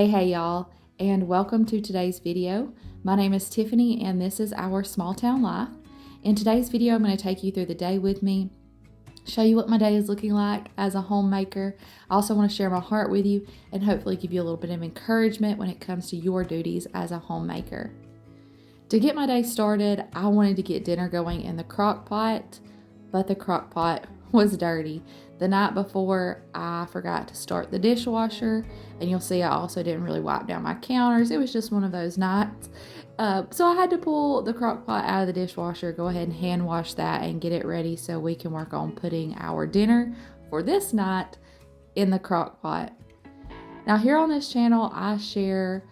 Hey y'all, and welcome to today's video. My name is Tiffany and this is our small town life. In today's video, I'm going to take you through the day with me, show you what my day is looking like as a homemaker. I also want to share my heart with you and hopefully give you a little bit of encouragement when it comes to your duties as a homemaker. To get my day started, I wanted to get dinner going in the crock pot, but the crock pot was dirty. The night before, I forgot to start the dishwasher, and you'll see I also didn't really wipe down my counters. It was just one of those nights. So I had to pull the crock pot out of the dishwasher, go ahead and hand wash that and get it ready so we can work on putting our dinner for this night in the crock pot. Now here on this channel, I share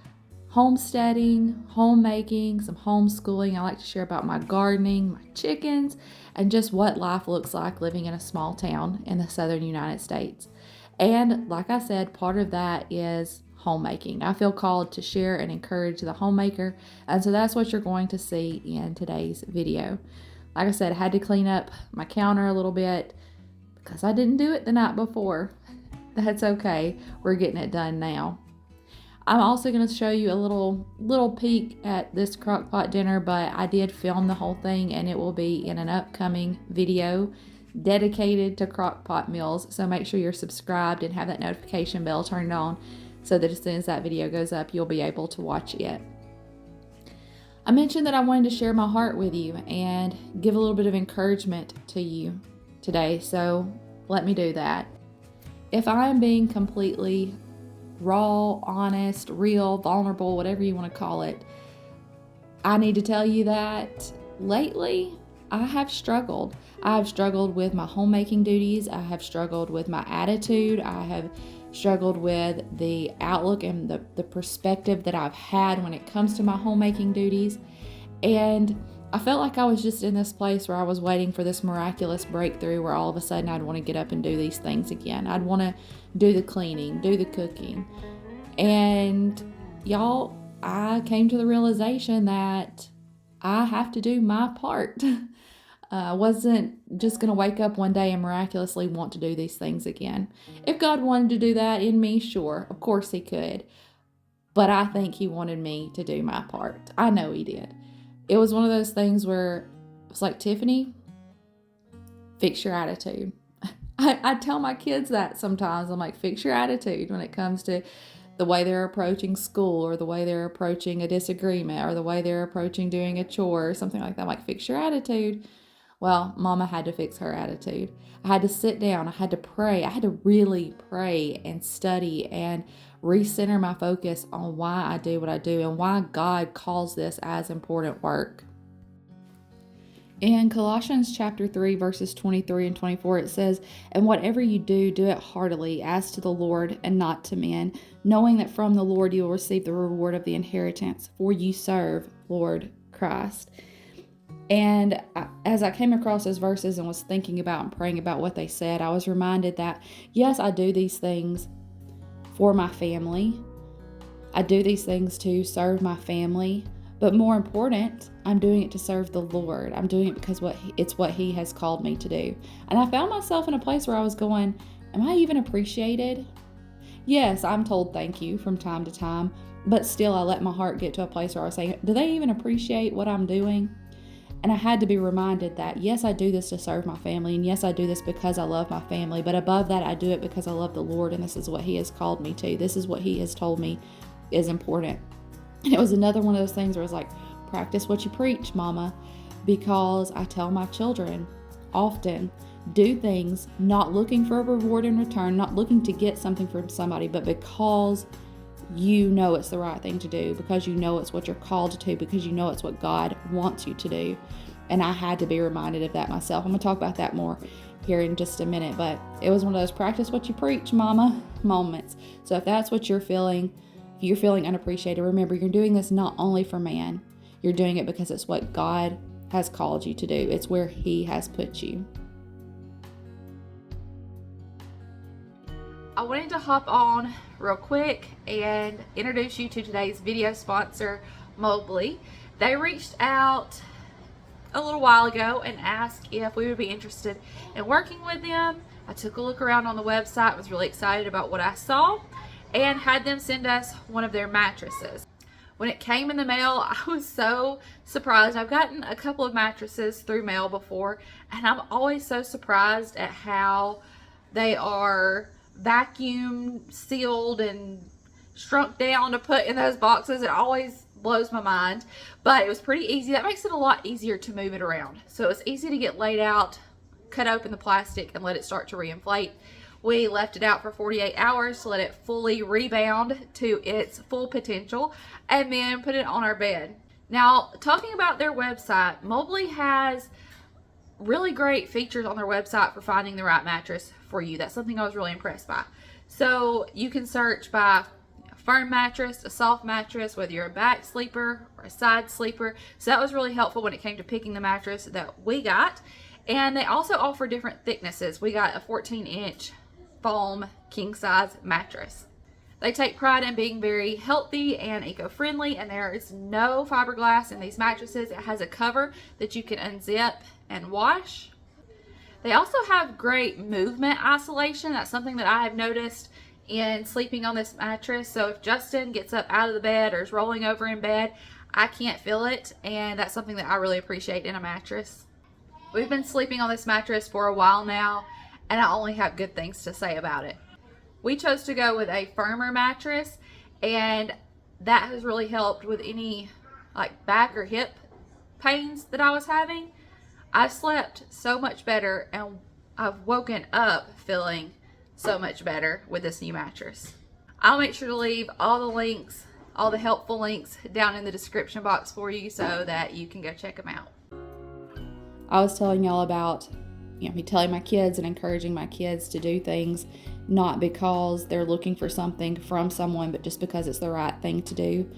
homesteading, homemaking, some homeschooling. I like to share about my gardening, my chickens, and just what life looks like living in a small town in the southern United States. And like I said, part of that is homemaking. I feel called to share and encourage the homemaker, and so that's what you're going to see in today's video. Like I said, I had to clean up my counter a little bit because I didn't do it the night before. That's okay. We're getting it done now. I'm also going to show you a little peek at this crock pot dinner, but I did film the whole thing and it will be in an upcoming video dedicated to crock pot meals. So make sure you're subscribed and have that notification bell turned on so that as soon as that video goes up, you'll be able to watch it. I mentioned that I wanted to share my heart with you and give a little bit of encouragement to you today. So let me do that. If I am being completely raw, honest, real, vulnerable, whatever you want to call it, I need to tell you that lately I have struggled. I have struggled with my homemaking duties. I have struggled with my attitude. I have struggled with the outlook and the perspective that I've had when it comes to my homemaking duties. And I felt like I was just in this place where I was waiting for this miraculous breakthrough where all of a sudden I'd want to get up and do these things again. I'd want to do the cleaning, do the cooking. And y'all, I came to the realization that I have to do my part. I wasn't just going to wake up one day and miraculously want to do these things again. If God wanted to do that in me, sure, of course He could. But I think He wanted me to do my part. I know He did. It was one of those things where it's like, Tiffany, fix your attitude. I tell my kids that sometimes. I'm like, fix your attitude when it comes to the way they're approaching school or the way they're approaching a disagreement or the way they're approaching doing a chore or something like that. I'm like, fix your attitude. Well, Mama had to fix her attitude. I had to sit down. I had to pray. I had to really pray and study and recenter my focus on why I do what I do and why God calls this as important work. In Colossians chapter 3, verses 23 and 24, it says, "And whatever you do, do it heartily, as to the Lord and not to men, knowing that from the Lord you will receive the reward of the inheritance, for you serve Lord Christ." And as I came across those verses and was thinking about and praying about what they said, I was reminded that, yes, I do these things for my family. I do these things to serve my family. But more important, I'm doing it to serve the Lord. I'm doing it because it's what He has called me to do. And I found myself in a place where I was going, am I even appreciated? Yes, I'm told thank you from time to time, but still I let my heart get to a place where I was saying, do they even appreciate what I'm doing? And I had to be reminded that, yes, I do this to serve my family, and yes, I do this because I love my family, but above that, I do it because I love the Lord, and this is what He has called me to. This is what He has told me is important. And it was another one of those things where I was like, practice what you preach, Mama, because I tell my children often, do things not looking for a reward in return, not looking to get something from somebody, but because you know it's the right thing to do, because you know it's what you're called to do, because you know it's what God wants you to do. And I had to be reminded of that myself. I'm going to talk about that more here in just a minute, but it was one of those practice what you preach, Mama moments. So if that's what you're feeling, if you're feeling unappreciated, remember you're doing this not only for man, you're doing it because it's what God has called you to do. It's where He has put you. I wanted to hop on real quick and introduce you to today's video sponsor, Molblly. They reached out a little while ago and asked if we would be interested in working with them. I took a look around on the website, was really excited about what I saw, and had them send us one of their mattresses. When it came in the mail, I was so surprised. I've gotten a couple of mattresses through mail before, and I'm always so surprised at how they are vacuum sealed and shrunk down to put in those boxes. It always blows my mind, but it was pretty easy. That makes it a lot easier to move it around. So it's easy to get laid out, cut open the plastic, and let it start to reinflate. We left it out for 48 hours to let it fully rebound to its full potential, and then put it on our bed. Now, talking about their website, Molblly has really great features on their website for finding the right mattress for you. That's something I was really impressed by. So you can search by a firm mattress, a soft mattress, whether you're a back sleeper or a side sleeper. So that was really helpful when it came to picking the mattress that we got. And they also offer different thicknesses. We got a 14-inch foam king size mattress. They take pride in being very healthy and eco-friendly, and there is no fiberglass in these mattresses. It has a cover that you can unzip and wash. They also have great movement isolation. That's something that I have noticed in sleeping on this mattress. So if Justin gets up out of the bed or is rolling over in bed, I can't feel it, and that's something that I really appreciate in a mattress. We've been sleeping on this mattress for a while now, and I only have good things to say about it. We chose to go with a firmer mattress, and that has really helped with any like back or hip pains that I was having. I slept so much better, and I've woken up feeling so much better with this new mattress. I'll make sure to leave all the links, all the helpful links down in the description box for you so that you can go check them out. I was telling y'all about me telling my kids and encouraging my kids to do things not because they're looking for something from someone, but just because it's the right thing to do.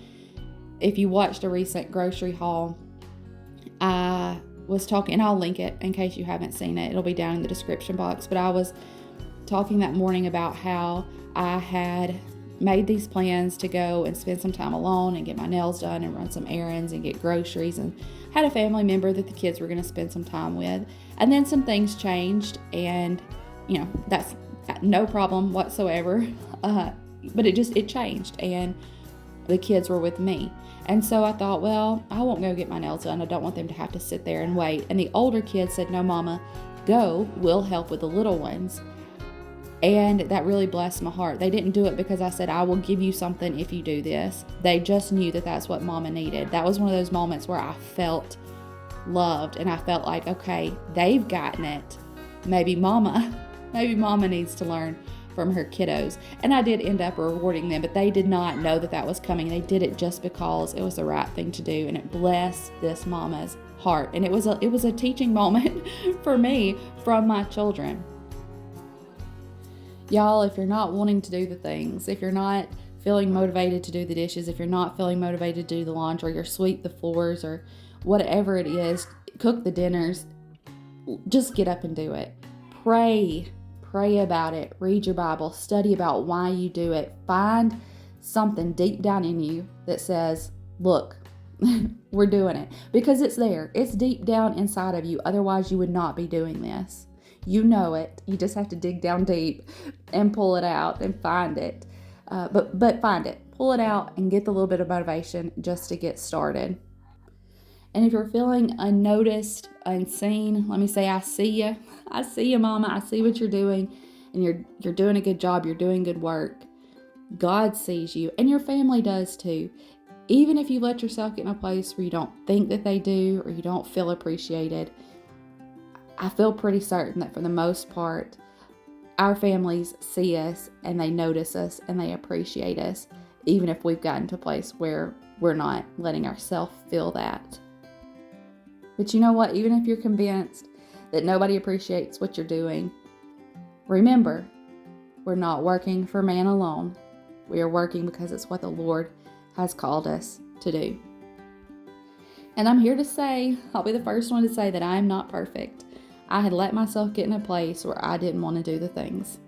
If you watched a recent grocery haul, I was talking, and I'll link it in case you haven't seen it. It'll be down in the description box. But I was talking that morning about how I had made these plans to go and spend some time alone and get my nails done and run some errands and get groceries, and had a family member that the kids were going to spend some time with. And then some things changed, and that's no problem whatsoever. But it changed, and the kids were with me. And so I thought, well, I won't go get my nails done. I don't want them to have to sit there and wait. And the older kids said, no, Mama, go. We'll help with the little ones. And that really blessed my heart. They didn't do it because I said, I will give you something if you do this. They just knew that that's what Mama needed. That was one of those moments where I felt loved, and I felt like, okay, they've gotten it. Maybe Mama needs to learn from her kiddos. And I did end up rewarding them, but they did not know that was coming. They did it just because it was the right thing to do, and it blessed this mama's heart. And it was a teaching moment for me from my children. Y'all, if you're not wanting to do the things, if you're not feeling motivated to do the dishes, if you're not feeling motivated to do the laundry or sweep the floors or whatever it is, cook the dinners, just get up and do it. Pray about it. Read your Bible. Study about why you do it. Find something deep down in you that says, look, we're doing it. Because it's there. It's deep down inside of you. Otherwise, you would not be doing this. You know it. You just have to dig down deep and pull it out and find it. But find it. Pull it out and get the little bit of motivation just to get started. And if you're feeling unnoticed, unseen, let me say, I see you. I see you, Mama. I see what you're doing. And you're doing a good job. You're doing good work. God sees you. And your family does too. Even if you let yourself get in a place where you don't think that they do or you don't feel appreciated, I feel pretty certain that for the most part, our families see us and they notice us and they appreciate us, even if we've gotten to a place where we're not letting ourselves feel that. But you know what? Even if you're convinced that nobody appreciates what you're doing, remember, we're not working for man alone. We are working because it's what the Lord has called us to do. And I'm here to say, I'll be the first one to say that I am not perfect. I had let myself get in a place where I didn't want to do the things.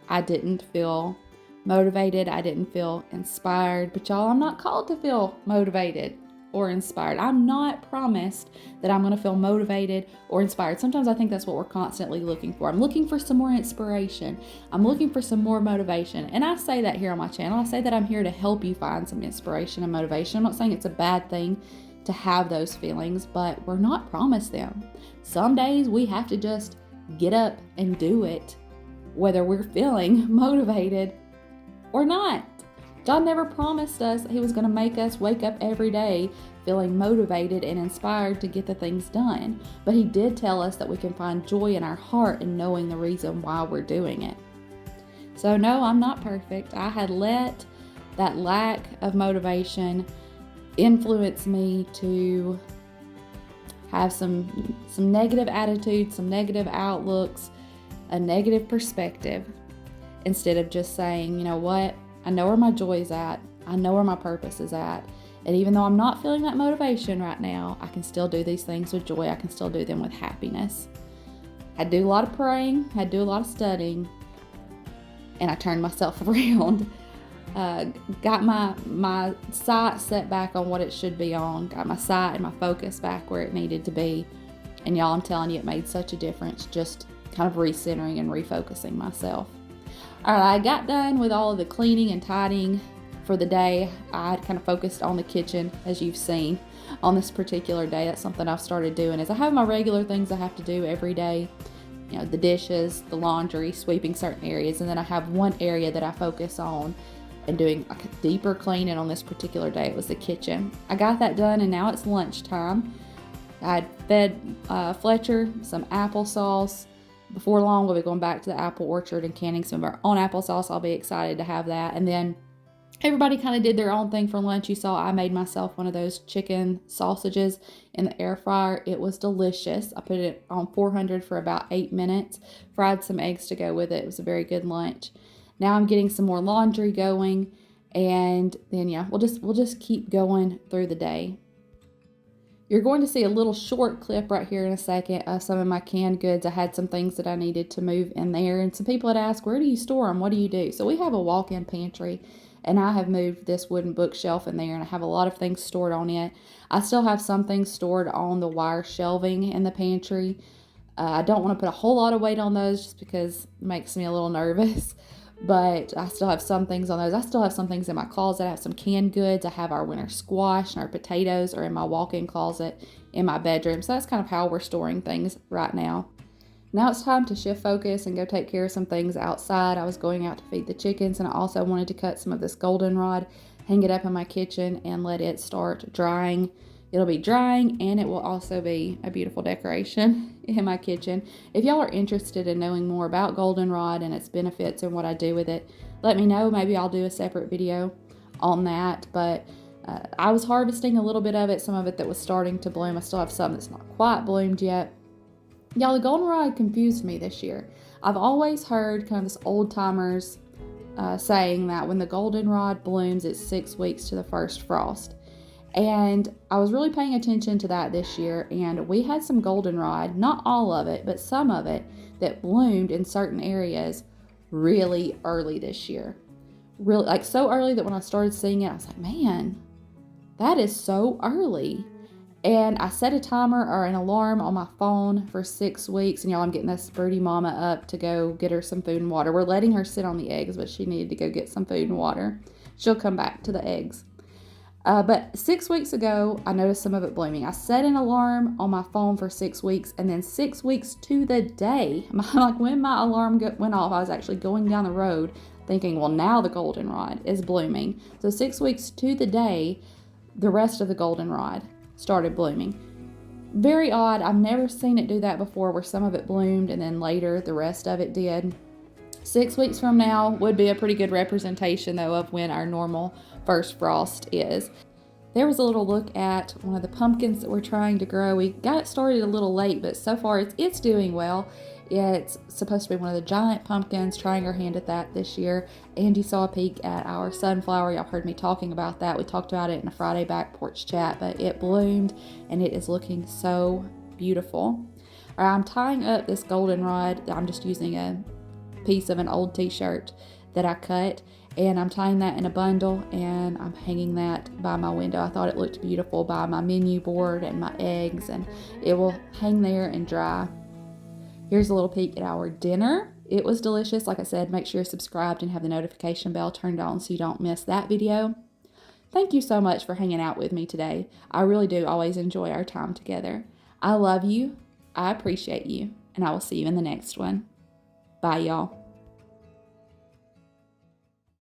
I didn't feel motivated. I didn't feel inspired. But y'all, I'm not called to feel motivated. or inspired. I'm not promised that I'm going to feel motivated or inspired. Sometimes I think that's what we're constantly looking for. I'm looking for some more inspiration. I'm looking for some more motivation. And I say that here on my channel. I say that I'm here to help you find some inspiration and motivation. I'm not saying it's a bad thing to have those feelings, but we're not promised them. Some days we have to just get up and do it, whether we're feeling motivated or not. God never promised us He was going to make us wake up every day feeling motivated and inspired to get the things done. But He did tell us that we can find joy in our heart in knowing the reason why we're doing it. So no, I'm not perfect. I had let that lack of motivation influence me to have some negative attitudes, some negative outlooks, a negative perspective, instead of just saying, you know what, I know where my joy is at. I know where my purpose is at. And even though I'm not feeling that motivation right now, I can still do these things with joy. I can still do them with happiness. I do a lot of praying. I do a lot of studying. And I turned myself around. Got my sight set back on what it should be on. Got my sight and my focus back where it needed to be. And y'all, I'm telling you, it made such a difference, just kind of recentering and refocusing myself. All right, I got done with all of the cleaning and tidying for the day. I kind of focused on the kitchen, as you've seen on this particular day. That's something I've started doing, is I have my regular things I have to do every day. You know, the dishes, the laundry, sweeping certain areas, and then I have one area that I focus on and doing like a deeper cleaning on this particular day. It was the kitchen. I got that done, and now it's lunchtime. I had fed Fletcher some applesauce. Before long, we'll be going back to the apple orchard and canning some of our own applesauce. I'll be excited to have that. And then everybody kind of did their own thing for lunch. You saw I made myself one of those chicken sausages in the air fryer. It was delicious. I put it on 400 for about 8 minutes. Fried some eggs to go with it. It was a very good lunch. Now I'm getting some more laundry going. And then, yeah, we'll just keep going through the day. You're going to see a little short clip right here in a second of some of my canned goods. I had some things that I needed to move in there, and some people had asked, where do you store them? What do you do? So we have a walk-in pantry, and I have moved this wooden bookshelf in there, and I have a lot of things stored on it. I still have some things stored on the wire shelving in the pantry. I don't want to put a whole lot of weight on those just because it makes me a little nervous. But I still have some things on those. I still have some things in my closet. I have some canned goods. I have our winter squash and our potatoes are in my walk-in closet in my bedroom. So that's kind of how we're storing things right now. Now it's time to shift focus and go take care of some things outside. I was going out to feed the chickens, and I also wanted to cut some of this goldenrod, hang it up in my kitchen, and let it start drying. It'll be drying, and it will also be a beautiful decoration in my kitchen. If y'all are interested in knowing more about goldenrod and its benefits and what I do with it, let me know. Maybe I'll do a separate video on that. But I was harvesting a little bit of it, some of it that was starting to bloom. I still have some that's not quite bloomed yet. Y'all, the goldenrod confused me this year. I've always heard kind of this old timers saying that when the goldenrod blooms, it's 6 weeks to the first frost. And I was really paying attention to that this year, and we had some goldenrod, not all of it, but some of it, that bloomed in certain areas really early this year. Really, like so early that when I started seeing it, I was like, man, that is so early. And I set a timer or an alarm on my phone for 6 weeks, and y'all, I'm getting this birdie mama up to go get her some food and water. We're letting her sit on the eggs, but she needed to go get some food and water. She'll come back to the eggs. But 6 weeks ago, I noticed some of it blooming. I set an alarm on my phone for 6 weeks, and then 6 weeks to the day, like when my alarm went off, I was actually going down the road thinking, well, now the goldenrod is blooming. So 6 weeks to the day, the rest of the goldenrod started blooming. Very odd. I've never seen it do that before, where some of it bloomed and then later the rest of it did. 6 weeks from now would be a pretty good representation, though, of when our normal first frost is. There was a little look at one of the pumpkins that we're trying to grow. We got it started a little late, but so far it's doing well. It's supposed to be one of the giant pumpkins, trying our hand at that this year. And you saw a peek at our sunflower. Y'all heard me talking about that. We talked about it in a Friday back porch chat, but it bloomed and it is looking so beautiful. All right, I'm tying up this goldenrod. I'm just using a piece of an old t-shirt that I cut, And I'm tying that in a bundle and I'm hanging that by my window. I thought it looked beautiful by my menu board and my eggs, and it will hang there and dry. Here's a little peek at our dinner. It was delicious. Like I said, make sure you're subscribed and have the notification bell turned on so you don't miss that video. Thank you so much for hanging out with me today. I really do always enjoy our time together. I love you. I appreciate you. And I will see you in the next one. Bye, y'all.